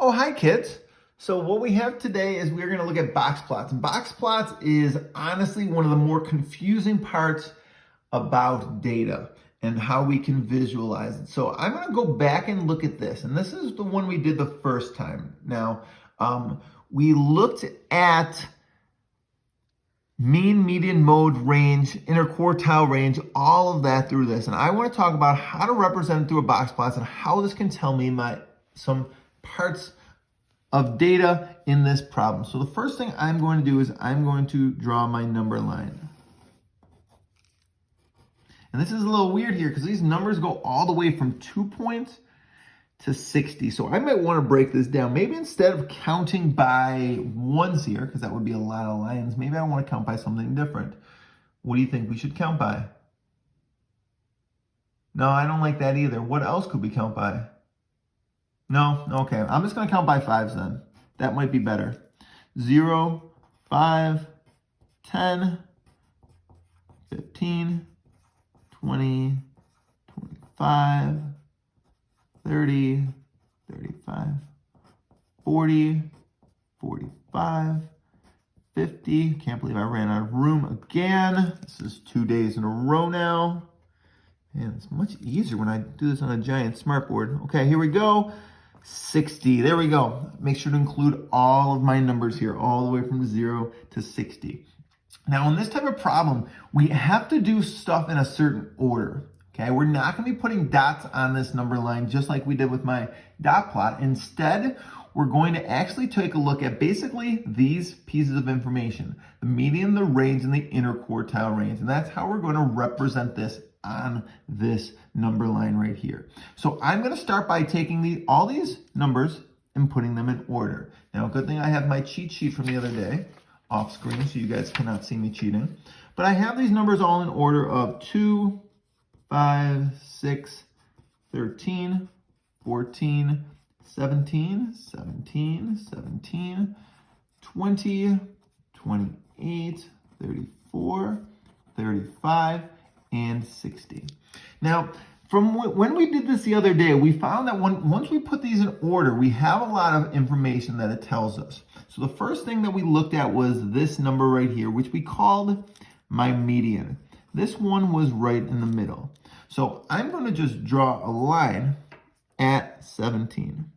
Oh, hi kids. So what we have today is we're going to look at box plots. And box plots is honestly one of the more confusing parts about data and how we can visualize it. So I'm going to go back and look at this. And this is the one we did the first time. Now, we looked at mean, median, mode, range, interquartile range, all of that through this. And I want to talk about how to represent it through a box plots and how this can tell me some parts of data in this problem. So the first thing I'm going to do is I'm going to draw my number line. And this is a little weird here because these numbers go all the way from 2 points to 60. So I might want to break this down. Maybe instead of counting by ones here, because that would be a lot of lines, maybe I want to count by something different. What do you think we should count by? No, I don't like that either. What else could we count by? No? Okay. I'm just going to count by fives then. That might be better. 0, 5, 10, 15, 20, 25, 30, 35, 40, 45, 50. Can't believe I ran out of room again. This is 2 days in a row now. And it's much easier when I do this on a giant smartboard. Okay, here we go. 60. There we go. Make sure to include all of my numbers here, all the way from 0 to 60. Now, in this type of problem, we have to do stuff in a certain order. Okay, we're not going to be putting dots on this number line just like we did with my dot plot. Instead, we're going to actually take a look at basically these pieces of information: the median, the range, and the interquartile range. And that's how we're going to represent this on this number line right here. So I'm going to start by taking all these numbers and putting them in order. Now, good thing I have my cheat sheet from the other day off screen so you guys cannot see me cheating. But I have these numbers all in order of 2, 5, 6, 13, 14, 17, 17, 17, 20, 28, 34, 35, and 60. Now, from when we did this the other day, we found that once we put these in order, we have a lot of information that it tells us. So the first thing that we looked at was this number right here, which we called my median. This one was right in the middle. So I'm going to just draw a line at 17.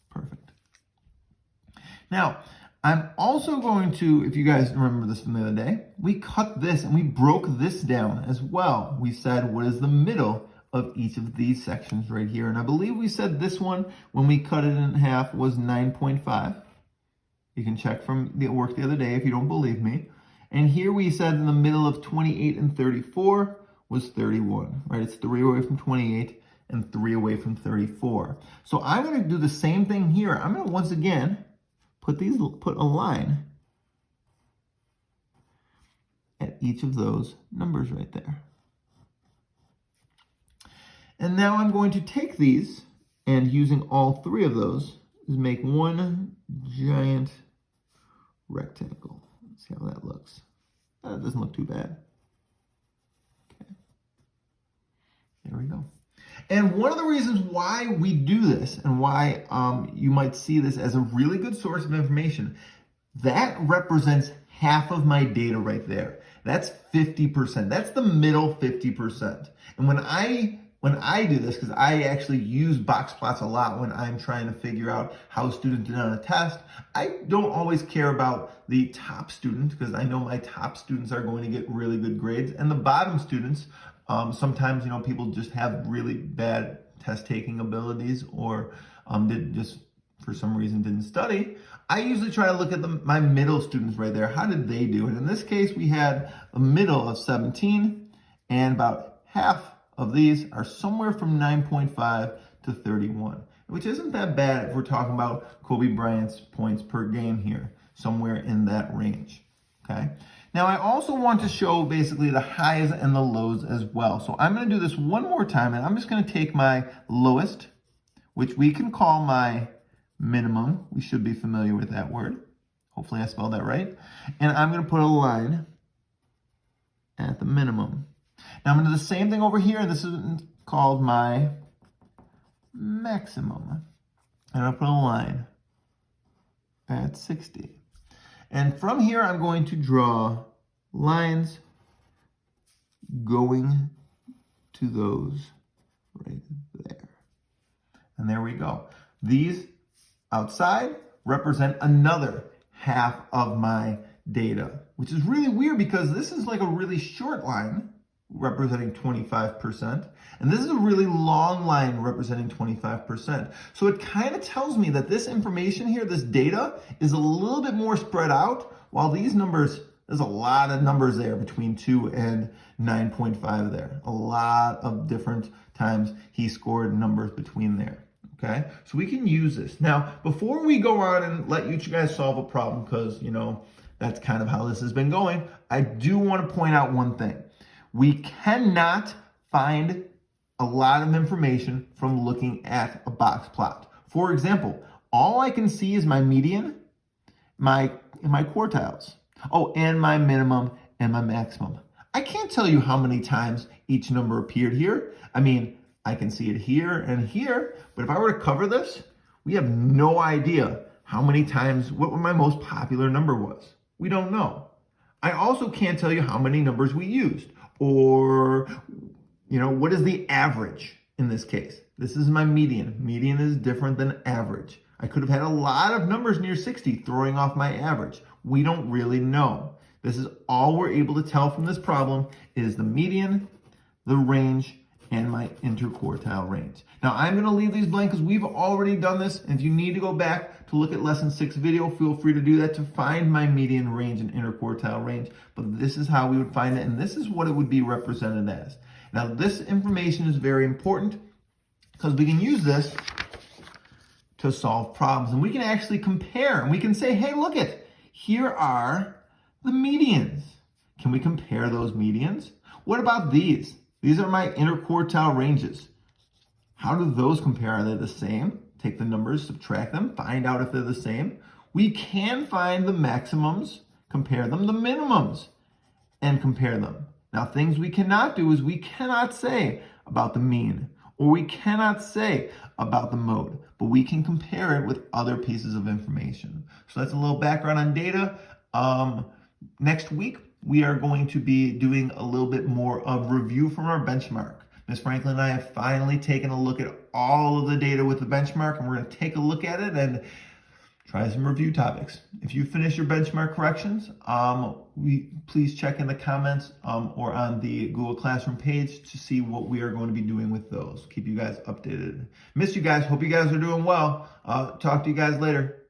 Perfect. Now, I'm also going to, if you guys remember this from the other day, we cut this and we broke this down as well. We said, what is the middle of each of these sections right here? And I believe we said this one, when we cut it in half, was 9.5. You can check from the work the other day if you don't believe me. And here we said in the middle of 28 and 34 was 31, right? It's 3 away from 28 and 3 away from 34. So I'm going to do the same thing here. I'm going to once again put a line at each of those numbers right there. And now I'm going to take these and using all 3 of those is make one giant rectangle. Let's see how that looks. That doesn't look too bad. Okay. There we go. And one of the reasons why we do this and why you might see this as a really good source of information, that represents half of my data right there. That's 50%. That's the middle 50%. And when I do this, because I actually use box plots a lot when I'm trying to figure out how students did on a test, I don't always care about the top students because I know my top students are going to get really good grades, and the bottom students, sometimes people just have really bad test taking abilities or just for some reason didn't study. I usually try to look at my middle students right there. How did they do? And in this case, we had a middle of 17, and about half of these are somewhere from 9.5 to 31, which isn't that bad if we're talking about Kobe Bryant's points per game here, somewhere in that range, okay? Now, I also want to show basically the highs and the lows as well. So I'm going to do this one more time, and I'm just going to take my lowest, which we can call my minimum. We should be familiar with that word. Hopefully I spelled that right. And I'm going to put a line at the minimum. Now I'm going to do the same thing over here, and this is called my maximum. And I'll put a line at 60. And from here, I'm going to draw lines going to those right there. And there we go. These outside represent another half of my data, which is really weird because this is like a really short line representing 25%, and this is a really long line representing 25%. So it kind of tells me that this information here, this data, is a little bit more spread out, while these numbers, there's a lot of numbers there between 2 and 9.5 there. A lot of different times he scored numbers between there. Okay, so we can use this. Now, before we go on and let you guys solve a problem, because, you know, that's kind of how this has been going, I do want to point out one thing. We cannot find a lot of information from looking at a box plot. For example, all I can see is my median, my quartiles. Oh, and my minimum and my maximum. I can't tell you how many times each number appeared here. I mean, I can see it here and here, but if I were to cover this, we have no idea how many times, what my most popular number was. We don't know. I also can't tell you how many numbers we used, or, you know, what is the average in this case? This is my median. Median is different than average. I could have had a lot of numbers near 60 throwing off my average. We don't really know. This is all we're able to tell from this problem is the median, the range, and my interquartile range. Now I'm going to leave these blank because we've already done this, and if you need to go back to look at lesson 6 video, feel free to do that to find my median, range, and interquartile range. But this is how we would find it, and this is what it would be represented as. Now this information is very important because we can use this to solve problems, and we can actually compare, and we can say, hey, look it, here are the medians. Can we compare those medians? What about these? These are my interquartile ranges. How do those compare? Are they the same? Take the numbers, subtract them, find out if they're the same. We can find the maximums, compare them, the minimums, and compare them. Now, things we cannot do is we cannot say about the mean, or we cannot say about the mode, but we can compare it with other pieces of information. So that's a little background on data. Next week, we are going to be doing a little bit more of review from our benchmark. Ms. Franklin and I have finally taken a look at all of the data with the benchmark, and we're going to take a look at it and try some review topics. If you finish your benchmark corrections, please check in the comments or on the Google Classroom page to see what we are going to be doing with those. Keep you guys updated. Miss you guys. Hope you guys are doing well. Talk to you guys later.